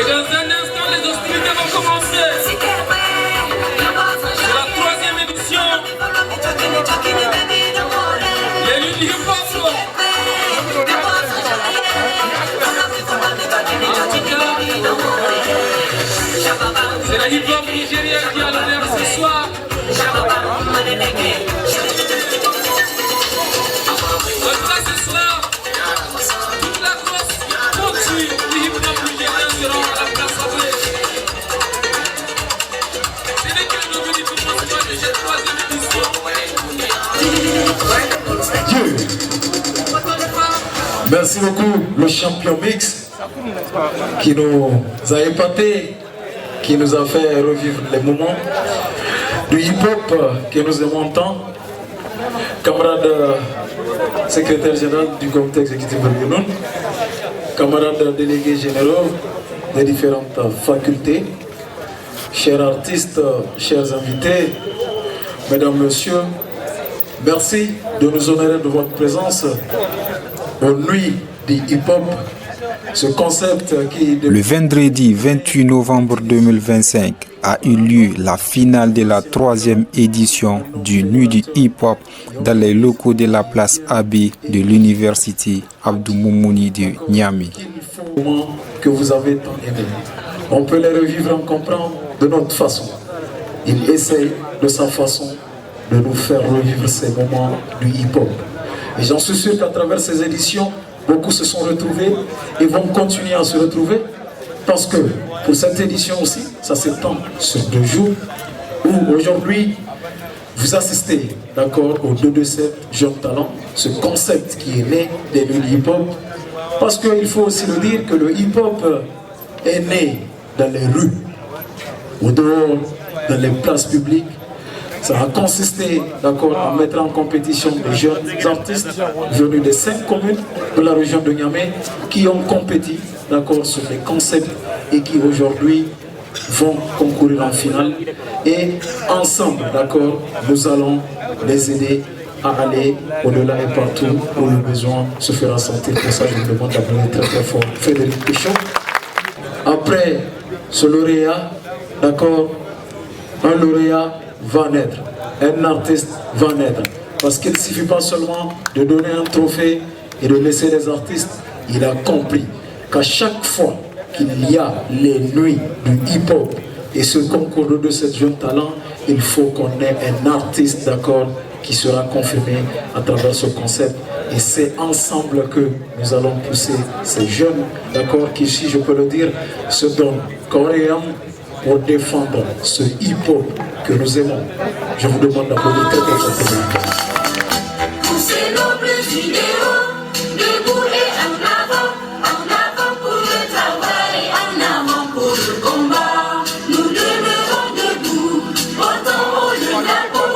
dans un instant, les hostilités vont commencer. C'est la 3e édition. Les luttes du hip-hop. C'est la hip-hop nigérienne qui a l'honneur ce soir. En tout cas, ce soir, toute la France continue. Les hip-hop nigériens seront à la place Ablé. Ce n'est que le début du commencement de cette 3e édition. Merci beaucoup, le champion mix qui nous a épatés, qui nous a fait revivre les moments du hip-hop que nous aimons tant. Camarade secrétaire général du comité exécutif de l'UNON, camarades délégués généraux des différentes facultés, chers artistes, chers invités, mesdames, messieurs, merci de nous honorer de votre présence aux nuits du hip-hop. Ce concept qui... Le vendredi 28 novembre 2025 a eu lieu la finale de la 3e édition du Nuit du hip-hop dans les locaux de la place AB de l'université Abdou Moumouni de Niamey. Que vous avez tant aimé. On peut les revivre en comprendre de notre façon. Il essaye de sa façon de nous faire revivre ces moments du hip-hop. Et j'en suis sûr qu'à travers ces éditions, beaucoup se sont retrouvés et vont continuer à se retrouver parce que pour cette édition aussi, ça s'étend sur 2 jours où aujourd'hui vous assistez, d'accord, au 227 Jeunes Talents, ce concept qui est né des nuits hip-hop, parce qu'il faut aussi le dire que le hip-hop est né dans les rues, au dehors, dans les places publiques. Ça a consisté, d'accord, à mettre en compétition des jeunes artistes venus des 5 communes de la région de Niamey qui ont compétit, d'accord, sur les concepts et qui aujourd'hui vont concourir en finale. Et ensemble, d'accord, nous allons les aider à aller au-delà et partout où le besoin se fera sentir. Pour ça, je vous demande d'appeler très très fort Frédéric Pichon. Après ce lauréat, d'accord, un lauréat va naître, un artiste va naître. Parce qu'il ne suffit pas seulement de donner un trophée et de laisser les artistes. Il a compris qu'à chaque fois qu'il y a les nuits du hip-hop et ce concours de ces jeunes talents, il faut qu'on ait un artiste, d'accord, qui sera confirmé à travers ce concept. Et c'est ensemble que nous allons pousser ces jeunes, d'accord, qui, si je peux le dire, se donnent corps et âme pour défendre ce hip-hop que nous aimons. Je vous demande d'applaudir très très fort. Pour ces nobles idéaux, debout et en avant pour le travail, en avant pour le combat. Nous demeurons debout, portant haut le drapeau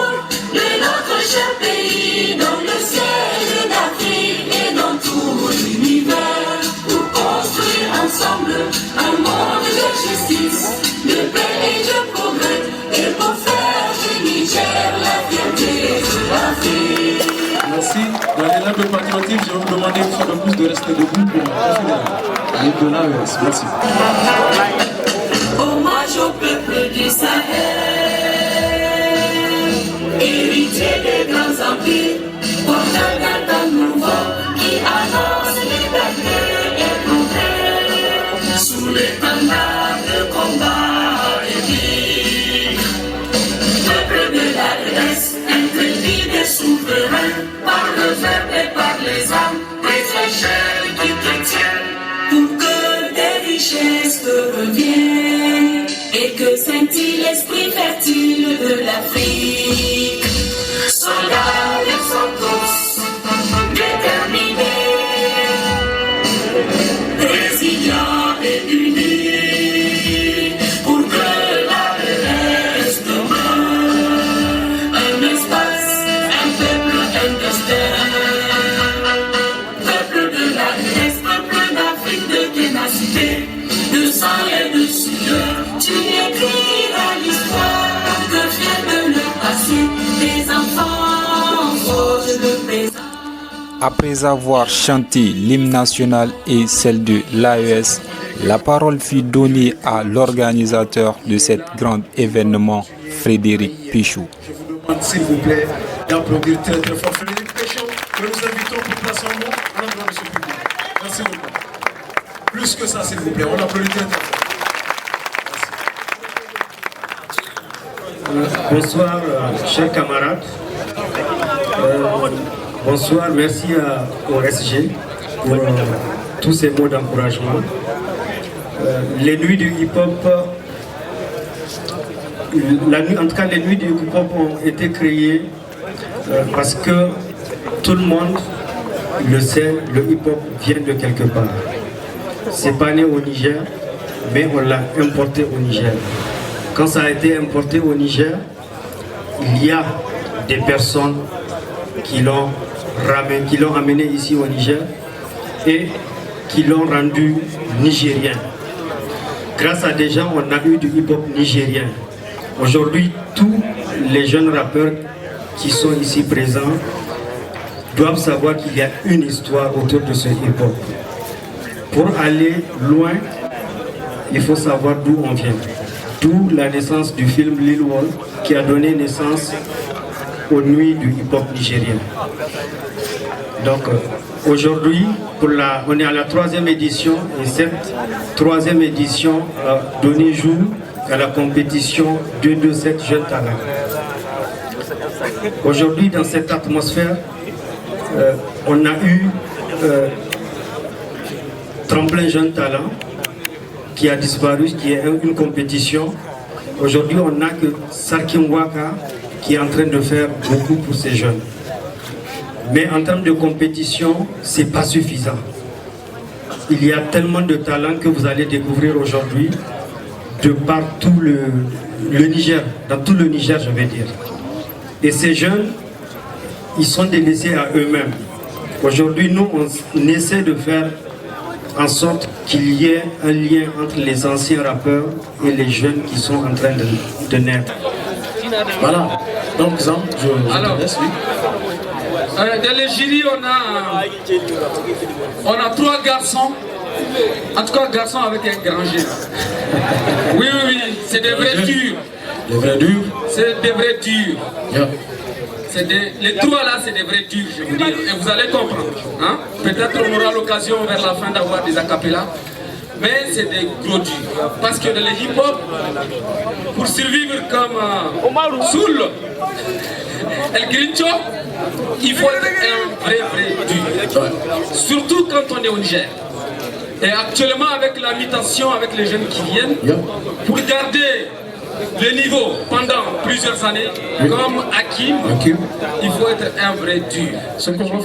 de notre cher pays, dans le ciel d'Afrique et dans tout l'univers, pour construire ensemble un monde de justice, de paix et de progrès, et pour faire du Niger la fierté de l'Afrique. Merci. Dans l'élan de patriotisme, je vais vous demander une fois de plus de rester debout pour de la ES. Merci. Hommage au peuple du Sahel, héritier des grands empires, porteur d'un nouveau qui annonce liberté et progrès, sous l'étendard de combat épique. Peuple de l'adresse, interdit des souverains, par le verbe et par les âmes, des échelles qui te tiennent, pour que des richesses te reviennent, et que scintille l'esprit fertile de l'Afrique. Soldats, ils sont tous déterminés, résilients et unis, pour que la reste demeure un espace, un peuple, un destin. Peuple de la Grèce, peuple d'Afrique de ténacité, de sang et de sueur, tu écriras l'histoire que vient de le passé. Des enfants forgent le présent. Après avoir chanté l'hymne national et celle de l'AES, la parole fut donnée à l'organisateur de cet grand événement, Frédéric Pichou. Je vous demande s'il vous plaît d'applaudir très très fort Frédéric Pichou, que nous invitons pour placer un mot à l'endroit de ce public. Merci beaucoup. Plus que ça, s'il vous plaît, on applaudit très très fort. Bonsoir, chers camarades. Bonsoir, merci au SG pour tous ces mots d'encouragement. Les nuits du hip-hop, en tout cas les nuits du hip-hop ont été créées parce que tout le monde le sait, le hip-hop vient de quelque part. C'est pas né au Niger, mais on l'a importé au Niger. Quand ça a été importé au Niger, il y a des personnes qui l'ont amené ici au Niger et qui l'ont rendu nigérien. Grâce à des gens, on a eu du hip-hop nigérien. Aujourd'hui, tous les jeunes rappeurs qui sont ici présents doivent savoir qu'il y a une histoire autour de ce hip-hop. Pour aller loin, il faut savoir d'où on vient. D'où la naissance du film Lil Wayne qui a donné naissance aux nuits du hip-hop nigérien. Donc aujourd'hui, on est à la 3e édition et cette 3e édition a donné jour à la compétition 227 Jeunes Talents. Aujourd'hui, dans cette atmosphère, on a eu Tremplin Jeunes Talents qui a disparu, qui est une compétition. Aujourd'hui, on n'a que Sarkin Waka qui est en train de faire beaucoup pour ces jeunes. Mais en termes de compétition, ce n'est pas suffisant. Il y a tellement de talents que vous allez découvrir aujourd'hui de partout le Niger, dans tout le Niger, je vais dire. Et ces jeunes, ils sont délaissés à eux-mêmes. Aujourd'hui, nous, on essaie de faire en sorte qu'il y ait un lien entre les anciens rappeurs et les jeunes qui sont en train de naître. Voilà. Donc, Zam, je te laisse, oui. Dans les jurys, on a 3 garçons. En tout cas, garçons avec un grand G. Oui, c'est des vrais durs. Des vrais durs? C'est des vrais durs. Yeah. Les 3 là, c'est des vrais durs, je vous dis. Et vous allez comprendre. Hein? Peut-être on aura l'occasion vers la fin d'avoir des acapellas. Mais c'est des gros durs. Parce que dans le hip-hop, pour survivre comme Soul, El Grincho, il faut être un vrai dur. Surtout quand on est au Niger. Et actuellement, avec la mutation, avec les jeunes qui viennent, pour garder le niveau pendant plusieurs années, comme Hakim, il faut être un vrai dur.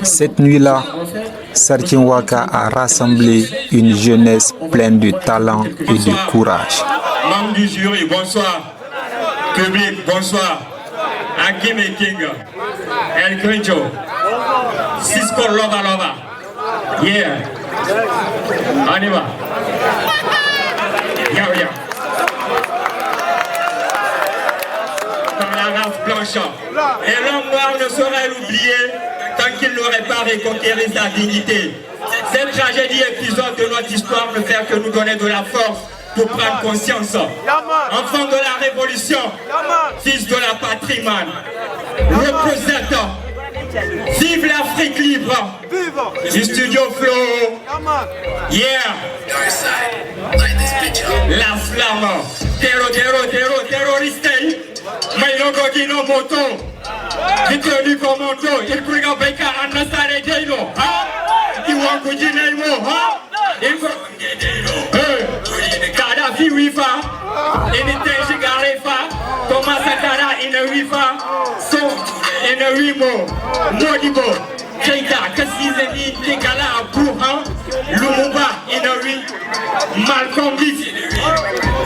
Cette nuit-là, Sarkin Waka a rassemblé une jeunesse pleine de talent et de courage. Membres du jury, bonsoir. Public, bonsoir. Hakim et King, El Grincho, Cisco Lova. Yeah. On y va. Yeah. Comme la race blanche. Et l'homme noir ne saurait l'oublier tant qu'il n'aurait pas reconquéri sa dignité. Cette tragédie épisode de notre histoire ne fait que nous donner de la force pour prendre conscience. Enfant de la révolution, fils de la patrie, man. Représentant. Vive l'Afrique libre. Du studio Flow. Yeah. La flamme. Terroriste. Maïnogo Gino Moto. Détenu commando. Il brûle Beka Anasare Dino. Iwangu Jinemo. Kadhafi Wifa. Inite Garefa. Thomas Sankara in Wifa. So in Wimo. Modibo. Keita Kasizeni Tekala Abuha. Lumumba in Malcolm X.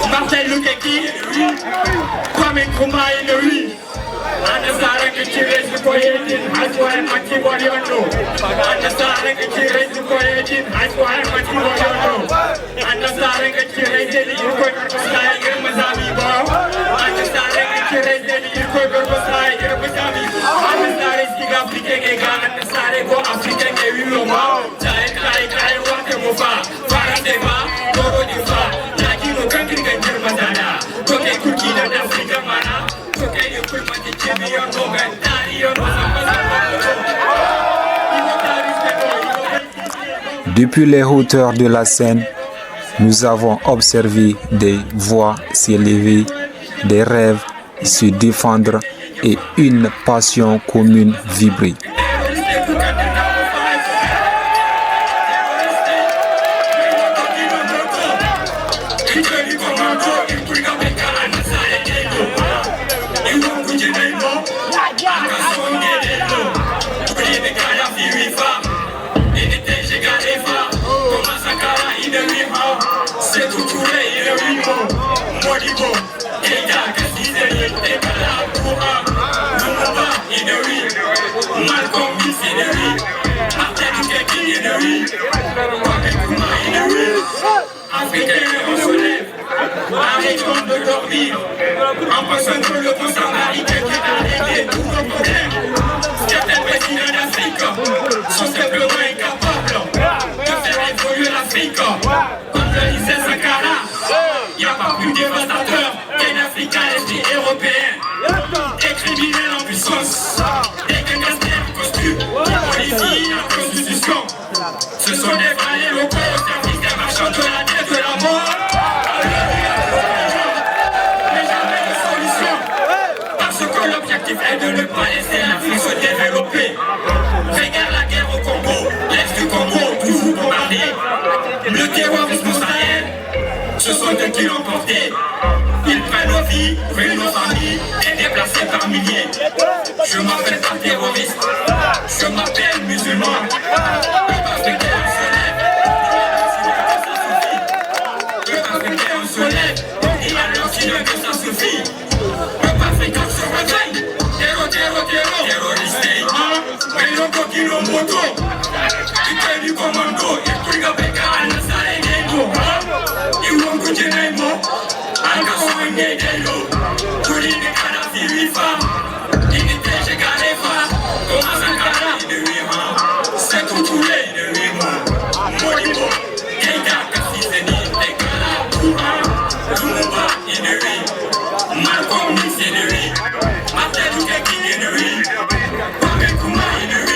Martin Luther King. Kwame Nkrumah in Understanding the children's equation, high school and Matibodiono. Understanding the children's equation, high school and Matibodiono. Understanding the children's equation, style in Mazamibo. Understanding the children's equation, style in Mazamibo. Understanding the African, understanding African. Depuis les hauteurs de la Seine, nous avons observé des voix s'élever, des rêves se défendre et une passion commune vibrer. Arrêtons de dormir, en pensant que le bon samaritain qui a réglé tous nos problèmes. Certains présidents d'Afrique sont simplement incapables de faire évoluer l'Afrique. Comme le disait Sankara, il n'y a pas plus dévastateur qu'un Africain esprit européen. Des criminels en puissance, des gangsters en costume, des policiers en constitution. Ce sont des valets locaux au service des marchands de la dette de la mort. L'objectif est de ne pas laisser l'Afrique se développer. Regarde la guerre au Congo, l'Est du Congo, toujours bombardé. Le terrorisme au Sahel, ce sont eux qui l'ont porté. Ils prennent nos vies, ruinent nos familles et déplacés par milliers. Je m'appelle pas terroriste, je m'appelle musulman. Le Africain se lève, le Africain se lève, et alors qu'il veut que ça suffit. Moto, tu du commando, et tu as pété à la salle et des mots. Ils vont goûter les mots, à la soirée des lots. Tous les canards, ils femmes, ils étaient chez Galéfa. Comment ça carré de 8 ans, c'est tout touré de 8 mois. Molibo, Gaïda, Kassizeni, les canards, Koura, Lumumba, et de 8. Malcolm X, et de 8. Martin Luther King, et de 8. Kwame Nkrumah, et de 8.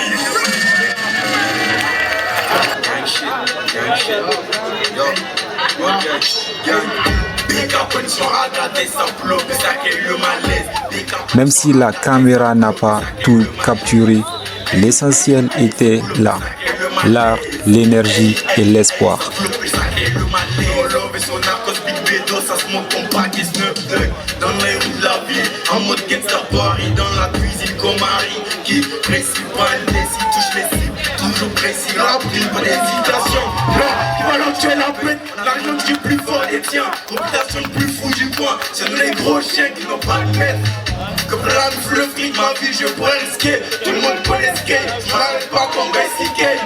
Même si la caméra n'a pas tout capturé, l'essentiel était là, l'art, l'énergie et l'espoir. Dans les rues de la ville, en mode gangsta Paris, dans la cuisine comme Harry, qui précise pas le décide, touche les cibles, toujours précis, rapide, pas d'hésitation. Qui va lancer la bête, l'argent du plus fort des tiens, réputation plus fou du coin, c'est nous les gros chiens qui n'ont pas de maître. Comme la le fric, ma vie je pourrais risquer, tout le monde connaît skate, je m'arrête pas comme Bessie Kay.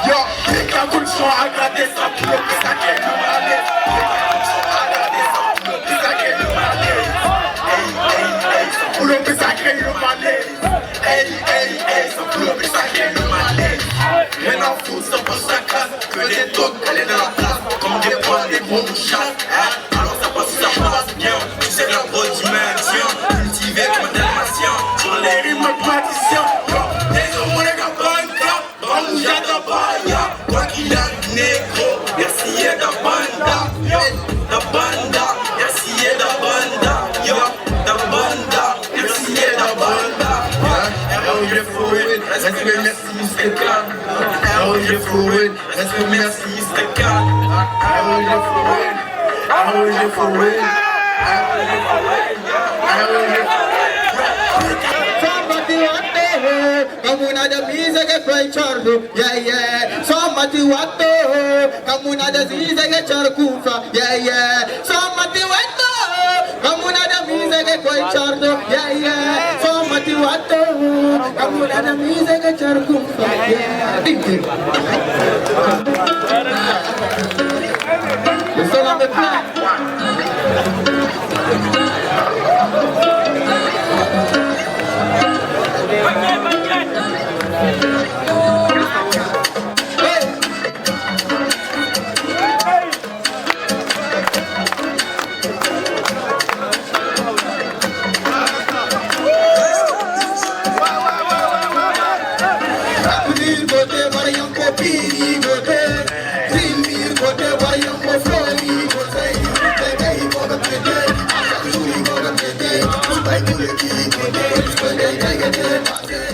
Yo, les gars cool sont à gratter, ça pour le plus, ça qu'est le malaise. Rien à foutre, ça passe sa classe. Que des tocs, elle est dans la place. Comme des poils, des bons chasses. Alors ça passe bien. Tu sais la voix du maintien. Cultivé comme un dalmatien. Sur les rimes mathématiciens. Des hommes, les gars, banda. Bamouja da baya. Toi qui a négro. Merci, et da banda. Da banda. Merci, et da banda. Yo, da banda. Merci, et da banda. Respect, merci, Mr. Khan. Arrogé fluid. Respect, merci, Mr. Khan. Arrogé fluid. Arrogé fluid. Arrogé fluid. Arrogé fluid. Somebody want to come on the music and play chardo. Yeah, yeah. Somebody want to come on the music and charkufa. Yeah, yeah. Somebody want to come on the music and play chardo. Yeah, yeah. Somebody want to come on the music and charkufa. Yeah. It's all on the plan.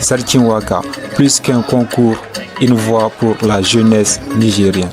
Sarkin Waka, plus qu'un concours, une voix pour la jeunesse nigérienne.